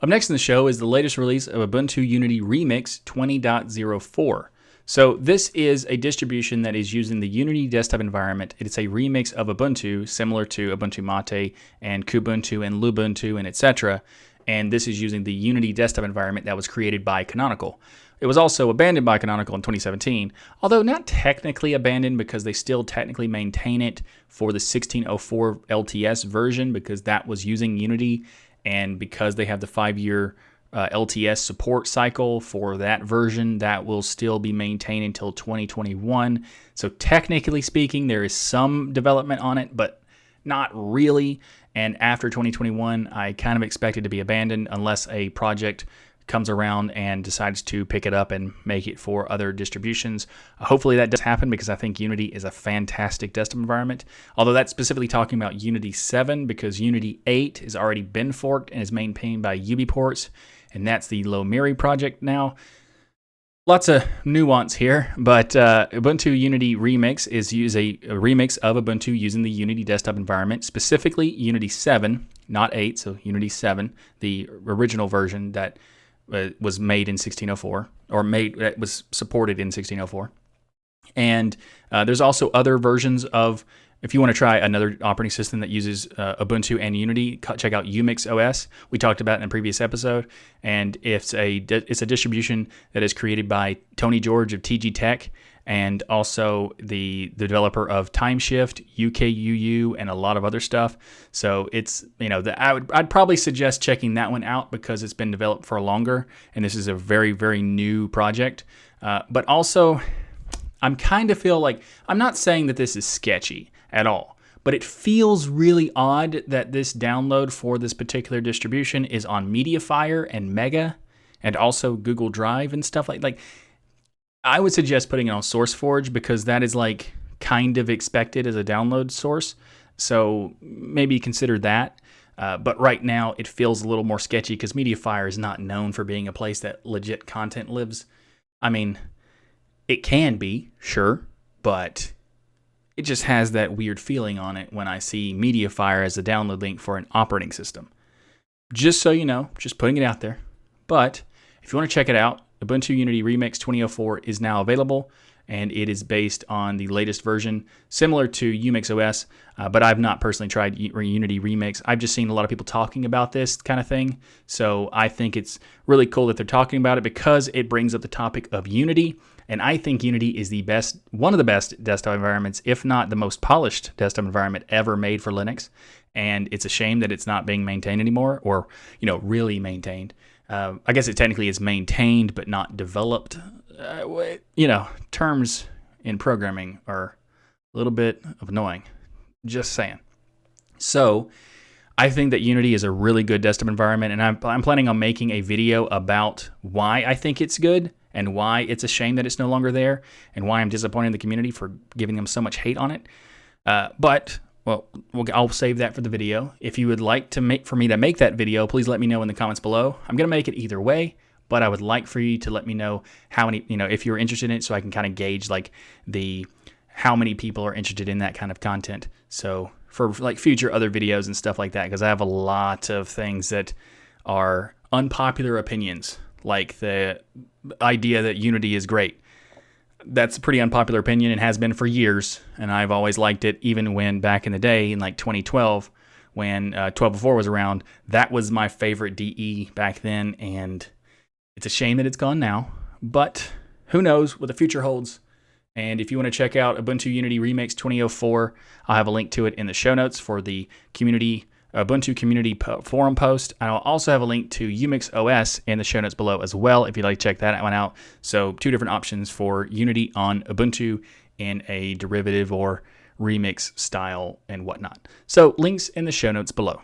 Up next in the show is the latest release of Ubuntu Unity Remix 20.04. So this is a distribution that is using the Unity desktop environment. It's a remix of Ubuntu, similar to Ubuntu Mate and Kubuntu and Lubuntu and etc. And this is using the Unity desktop environment that was created by Canonical. It was also abandoned by Canonical in 2017, although not technically abandoned, because they still technically maintain it for the 1604 LTS version, because that was using Unity, and because they have the 5-year LTS support cycle for that version, that will still be maintained until 2021. So technically speaking, there is some development on it, but not really. And after 2021, I kind of expect it to be abandoned unless a project comes around and decides to pick it up and make it for other distributions. Hopefully that does happen, because I think Unity is a fantastic desktop environment. Although that's specifically talking about Unity 7, because Unity 8 has already been forked and is maintained by UBPorts, and that's the Lomiri project now. Lots of nuance here, but Ubuntu Unity Remix is a remix of Ubuntu using the Unity desktop environment, specifically Unity 7, not 8, so Unity 7, the original version that was made in 1604, or that was supported in 1604. And there's also other versions of, if you want to try another operating system that uses Ubuntu and Unity, check out Umix OS. We talked about in a previous episode, and it's a distribution that is created by Tony George of TG Tech, and also the developer of Timeshift, UKUU, and a lot of other stuff. So it's, I'd probably suggest checking that one out because it's been developed for longer, and this is a very, very new project. But also, I'm kind of feel like, I'm not saying that this is sketchy at all, but it feels really odd that this download for this particular distribution is on Mediafire and Mega and also Google Drive and stuff like I would suggest putting it on SourceForge because that is like kind of expected as a download source. So maybe consider that. But right now it feels a little more sketchy because Mediafire is not known for being a place that legit content lives. I mean, it can be, sure, but it just has that weird feeling on it when I see Mediafire as a download link for an operating system. Just so you know, just putting it out there. But if you want to check it out, Ubuntu Unity Remix 2004 is now available, and it is based on the latest version, similar to Umix OS, but I've not personally tried Unity Remix. I've just seen a lot of people talking about this kind of thing, so I think it's really cool that they're talking about it because it brings up the topic of Unity. And I think Unity is one of the best desktop environments, if not the most polished desktop environment ever made for Linux. And it's a shame that it's not being maintained anymore, or really maintained. I guess it technically is maintained but not developed. Terms in programming are a little bit annoying. Just saying. So I think that Unity is a really good desktop environment, and I'm planning on making a video about why I think it's good and why it's a shame that it's no longer there, and why I'm disappointed in the community for giving them so much hate on it. But I'll save that for the video. If you would like for me to make that video, please let me know in the comments below. I'm going to make it either way, but I would like for you to let me know how many, if you're interested in it, so I can kind of gauge how many people are interested in that kind of content. So for future other videos and stuff like that, because I have a lot of things that are unpopular opinions, like the idea that Unity is great. That's a pretty unpopular opinion and has been for years, and I've always liked it, even when back in the day in 2012 when 1204 was around. That was my favorite DE back then, and it's a shame that it's gone now, but who knows what the future holds. And if you want to check out Ubuntu Unity Remix 2004, I'll have a link to it in the show notes for the Ubuntu community forum post. And I'll also have a link to Umix OS in the show notes below as well, if you'd like to check that one out. So 2 different options for Unity on Ubuntu in a derivative or remix style and whatnot. So links in the show notes below.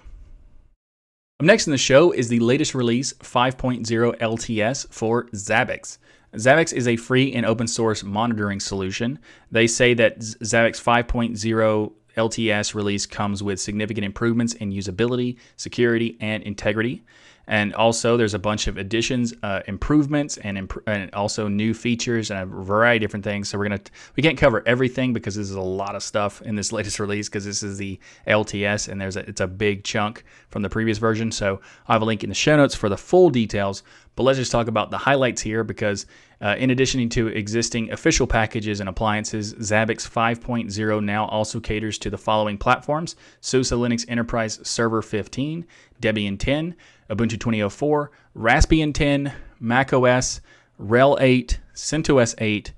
Up next in the show is the latest release, 5.0 LTS for Zabbix. Zabbix is a free and open source monitoring solution. They say that Zabbix 5.0 LTS release comes with significant improvements in usability, security, and integrity. And also there's a bunch of additions, improvements, and also new features and a variety of different things. So we can't cover everything because this is a lot of stuff in this latest release, because this is the LTS and it's a big chunk from the previous version. So I'll have a link in the show notes for the full details. But let's just talk about the highlights here, because in addition to existing official packages and appliances, Zabbix 5.0 now also caters to the following platforms: SUSE Linux Enterprise Server 15, Debian 10, Ubuntu 2004, Raspbian 10, Mac OS, RHEL 8, CentOS 8,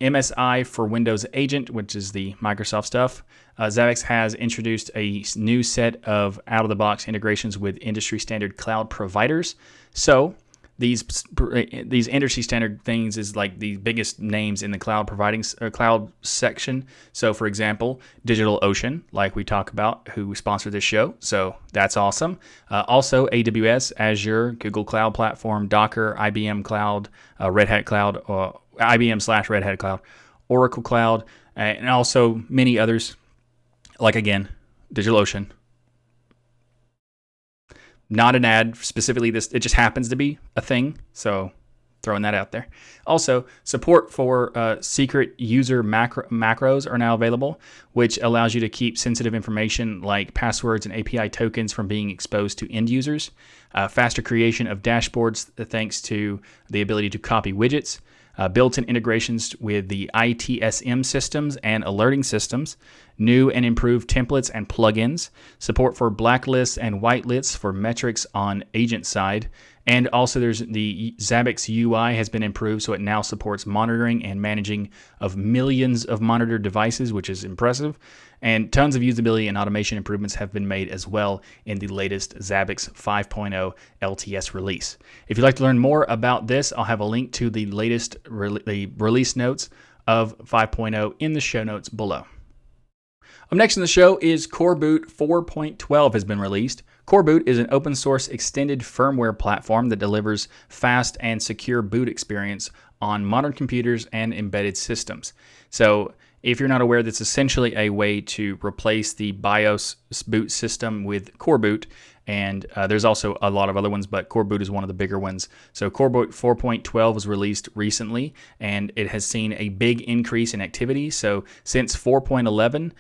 MSI for Windows Agent, which is the Microsoft stuff. Zabbix has introduced a new set of out-of-the-box integrations with industry-standard cloud providers. So these industry standard things is like the biggest names in the cloud cloud section. So for example, DigitalOcean, like we talk about, who sponsored this show. So that's awesome. Also AWS, Azure, Google Cloud Platform, Docker, IBM Cloud, Red Hat Cloud, IBM/Red Hat Cloud, Oracle Cloud, and also many others. Like again, DigitalOcean. Not an ad specifically. It just happens to be a thing. So throwing that out there. Also, support for secret user macros are now available, which allows you to keep sensitive information like passwords and API tokens from being exposed to end users. Faster creation of dashboards thanks to the ability to copy widgets. Built-in integrations with the ITSM systems and alerting systems, new and improved templates and plugins, support for blacklists and whitelists for metrics on agent side, and also there's the Zabbix UI has been improved, so it now supports monitoring and managing of millions of monitored devices, which is impressive. And tons of usability and automation improvements have been made as well in the latest Zabbix 5.0 LTS release. If you'd like to learn more about this, I'll have a link to the latest release notes of 5.0 in the show notes below. Up next in the show is Coreboot 4.12 has been released. Coreboot is an open source extended firmware platform that delivers fast and secure boot experience on modern computers and embedded systems. So if you're not aware, that's essentially a way to replace the BIOS boot system with Coreboot, and there's also a lot of other ones, but Coreboot is one of the bigger ones. So Coreboot 4.12 was released recently, and it has seen a big increase in activity. So since 4.11,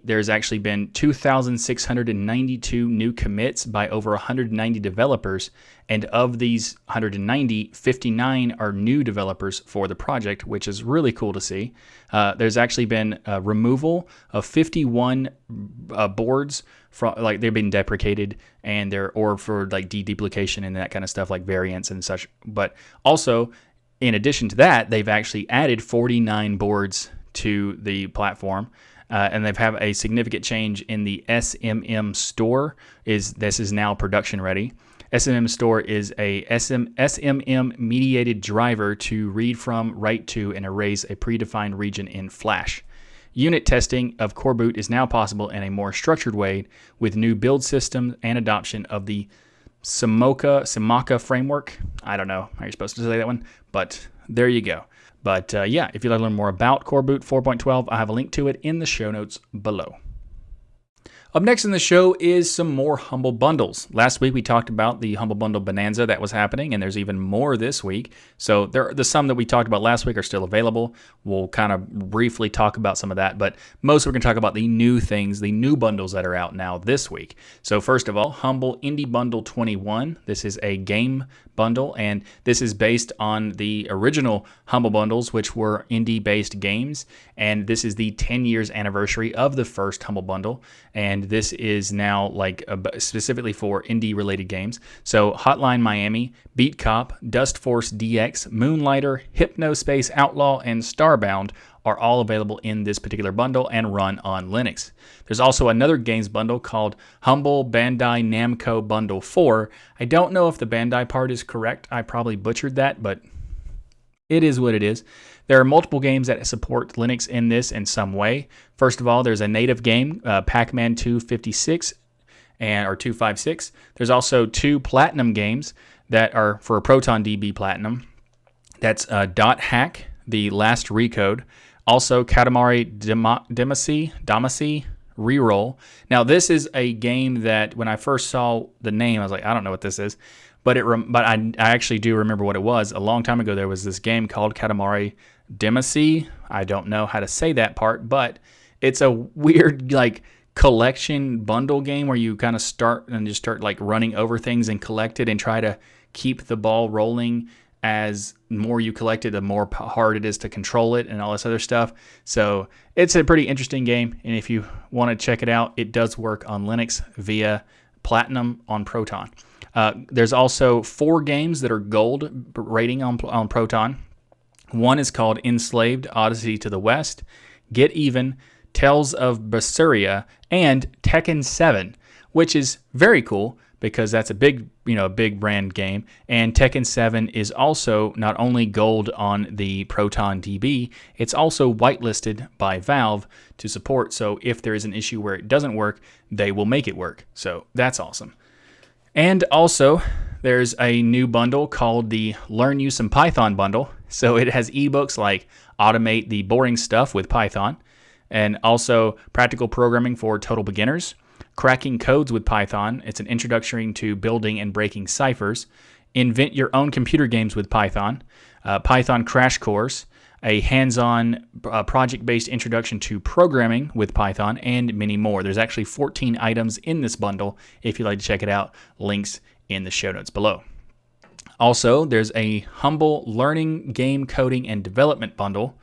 there's actually been 2,692 new commits by over 190 developers, and of these 190, 59 are new developers for the project, which is really cool to see. There's actually been a removal of 51 boards from, like, they've been deprecated, and or for like deduplication and that kind of stuff, like variants and such. But also, in addition to that, they've actually added 49 boards to the platform. And they've had a significant change in the SMM store. This is now production ready. SMM store is a SMM mediated driver to read from, write to, and erase a predefined region in Flash. Unit testing of Coreboot is now possible in a more structured way with new build systems and adoption of the Simoca framework. I don't know how you're supposed to say that one, but there you go. But yeah, if you'd like to learn more about Coreboot 4.12, I have a link to it in the show notes below. Up next in the show is some more Humble Bundles. Last week we talked about the Humble Bundle Bonanza that was happening, and there's even more this week. So the some that we talked about last week are still available. We'll kind of briefly talk about some of that, but most we're going to talk about the new things, the new bundles that are out now this week. So first of all, Humble Indie Bundle 21. This is a game bundle, and this is based on the original Humble Bundles, which were indie-based games, and this is the 10 years anniversary of the first Humble Bundle, and this is now like specifically for indie-related games. So Hotline Miami, Beat Cop, Dust Force DX, Moonlighter, Hypnospace Outlaw, and Starbound are all available in this particular bundle and run on Linux. There's also another games bundle called Humble Bandai Namco Bundle 4. I don't know if the Bandai part is correct. I probably butchered that, but it is what it is. There are multiple games that support Linux in this in some way. First of all, there's a native game, Pac-Man 256 or 256. There's also 2 Platinum games that are for ProtonDB Platinum. That's .hack, The Last Recode. Also, Katamari Damacy Reroll. Now, this is a game that when I first saw the name, I was like, I don't know what this is. But I actually do remember what it was. A long time ago, there was this game called Katamari Damacy. I don't know how to say that part, but it's a weird like collection bundle game where you kind of start like running over things and collect it and try to keep the ball rolling. As more you collect it, the more hard it is to control it and all this other stuff. So it's a pretty interesting game, and if you want to check it out, it does work on Linux via Platinum on Proton. There's also 4 games that are gold rating on Proton. One is called Enslaved, Odyssey to the West, Get Even, Tales of Berseria, and Tekken 7, which is very cool because that's a big brand game. And Tekken 7 is also not only gold on the Proton DB, it's also whitelisted by Valve to support. So if there is an issue where it doesn't work, they will make it work. So that's awesome. And also, there's a new bundle called the Learn You Some Python bundle. So it has ebooks like Automate the Boring Stuff with Python, and also Practical Programming for Total Beginners, Cracking Codes with Python. It's an introduction to building and breaking ciphers, Invent Your Own Computer Games with Python, Python Crash Course, a hands-on project-based introduction to programming with Python, and many more. There's actually 14 items in this bundle. If you'd like to check it out, links in the show notes below. Also, there's a Humble Learning, Game Coding, and Development bundle.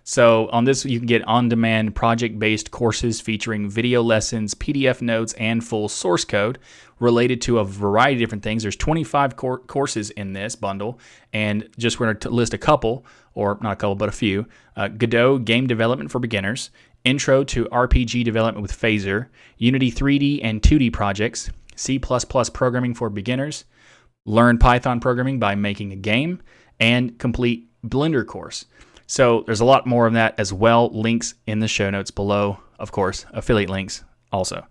So on this, you can get on-demand project-based courses featuring video lessons, PDF notes, and full source code related to a variety of different things. There's 25 courses in this bundle, and just we're going to list a couple, or not a couple, but a few. Godot Game Development for Beginners, Intro to RPG Development with Phaser, Unity 3D and 2D projects, C++ Programming for Beginners, Learn Python Programming by Making a Game, and Complete Blender course. So there's a lot more of that as well. Links in the show notes below. Of course, affiliate links also.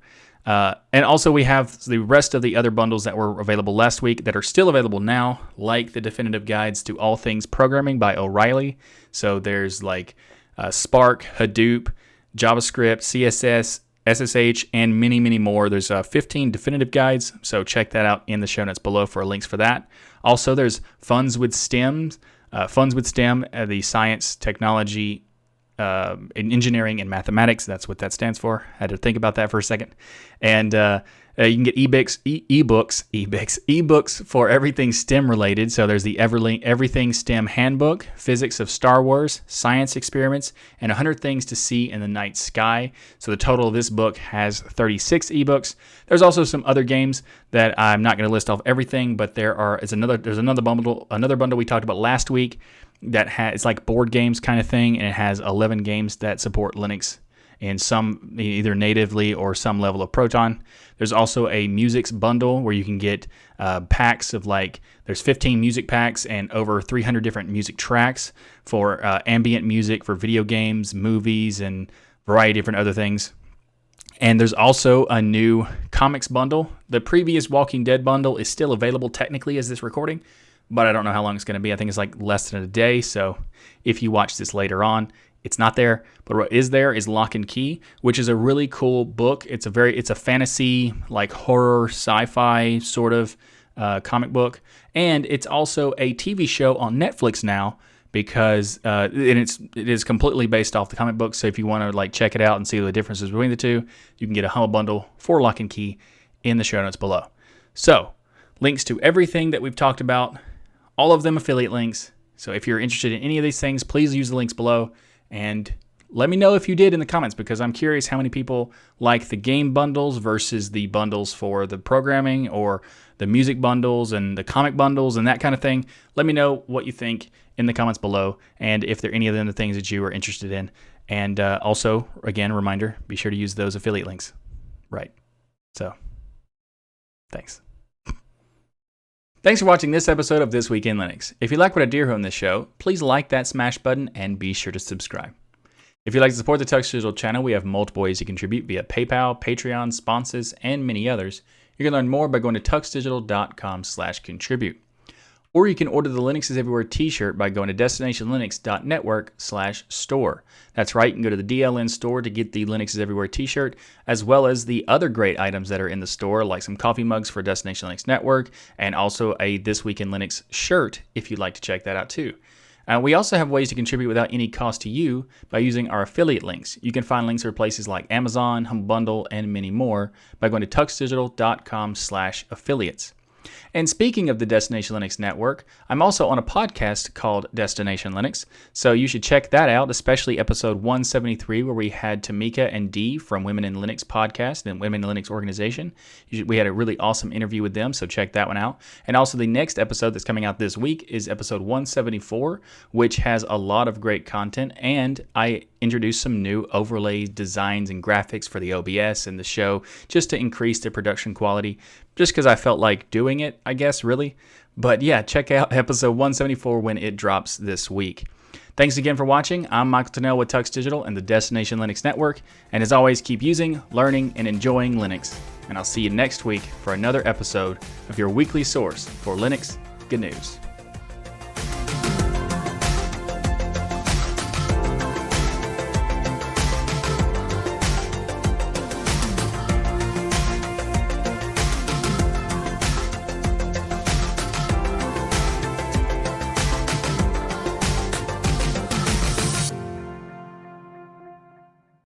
And also we have the rest of the other bundles that were available last week that are still available now, like the definitive guides to all things programming by O'Reilly. So there's like Spark, Hadoop, JavaScript, CSS, SSH, and many, many more. There's 15 definitive guides, so check that out in the show notes below for links for that. Also, there's Funds with STEM, the science, technology, engineering, and mathematics. That's what that stands for. I had to think about that for a second. And you can get ebooks for everything STEM related. So there's the Everything STEM Handbook, Physics of Star Wars, Science Experiments, and 100 Things to See in the Night Sky. So the total of this book has 36 ebooks. There's also some other games that I'm not going to list off everything, but there's another bundle we talked about last week that it's like board games kind of thing, and it has 11 games that support Linux in some either natively or some level of Proton. There's also a musics bundle where you can get packs of there's 15 music packs and over 300 different music tracks for ambient music for video games, movies, and a variety of different other things. And there's also a new comics bundle. The previous Walking Dead bundle is still available technically as this recording, but I don't know how long it's going to be. I think it's like less than a day. So if you watch this later on, it's not there. But what is there is Lock and Key, which is a really cool book. It's a fantasy, like horror, sci-fi sort of comic book. And it's also a TV show on Netflix now because it is completely based off the comic book. So if you want to check it out and see the differences between the two, you can get a Humble bundle for Lock and Key in the show notes below. So links to everything that we've talked about, all of them affiliate links. So if you're interested in any of these things, please use the links below and let me know if you did in the comments, because I'm curious how many people like the game bundles versus the bundles for the programming, or the music bundles and the comic bundles and that kind of thing. Let me know what you think in the comments below, and if there are any of the things that you are interested in. And also, again, reminder, be sure to use those affiliate links. Right. So, thanks. Thanks for watching this episode of This Week in Linux. If you like what I do here on this show, please like that smash button and be sure to subscribe. If you'd like to support the TuxDigital channel, we have multiple ways to contribute via PayPal, Patreon, sponsors, and many others. You can learn more by going to tuxdigital.com/contribute. Or you can order the Linux is Everywhere t-shirt by going to destinationlinux.network/store. That's right, you can go to the DLN store to get the Linux is Everywhere t-shirt, as well as the other great items that are in the store, like some coffee mugs for Destination Linux Network, and also a This Week in Linux shirt, if you'd like to check that out too. We also have ways to contribute without any cost to you by using our affiliate links. You can find links for places like Amazon, Humble Bundle, and many more by going to tuxdigital.com/affiliates. And speaking of the Destination Linux Network, I'm also on a podcast called Destination Linux, so you should check that out, especially episode 173, where we had Tamika and Dee from Women in Linux podcast and Women in Linux organization. We had a really awesome interview with them, so check that one out. And also the next episode that's coming out this week is episode 174, which has a lot of great content, and I introduced some new overlay designs and graphics for the OBS and the show just to increase the production quality, just because I felt like doing it, I guess, really. But yeah, check out episode 174 when it drops this week. Thanks again for watching. I'm Michael Tunnell with TuxDigital and the Destination Linux Network. And as always, keep using, learning, and enjoying Linux. And I'll see you next week for another episode of your weekly source for Linux GNews.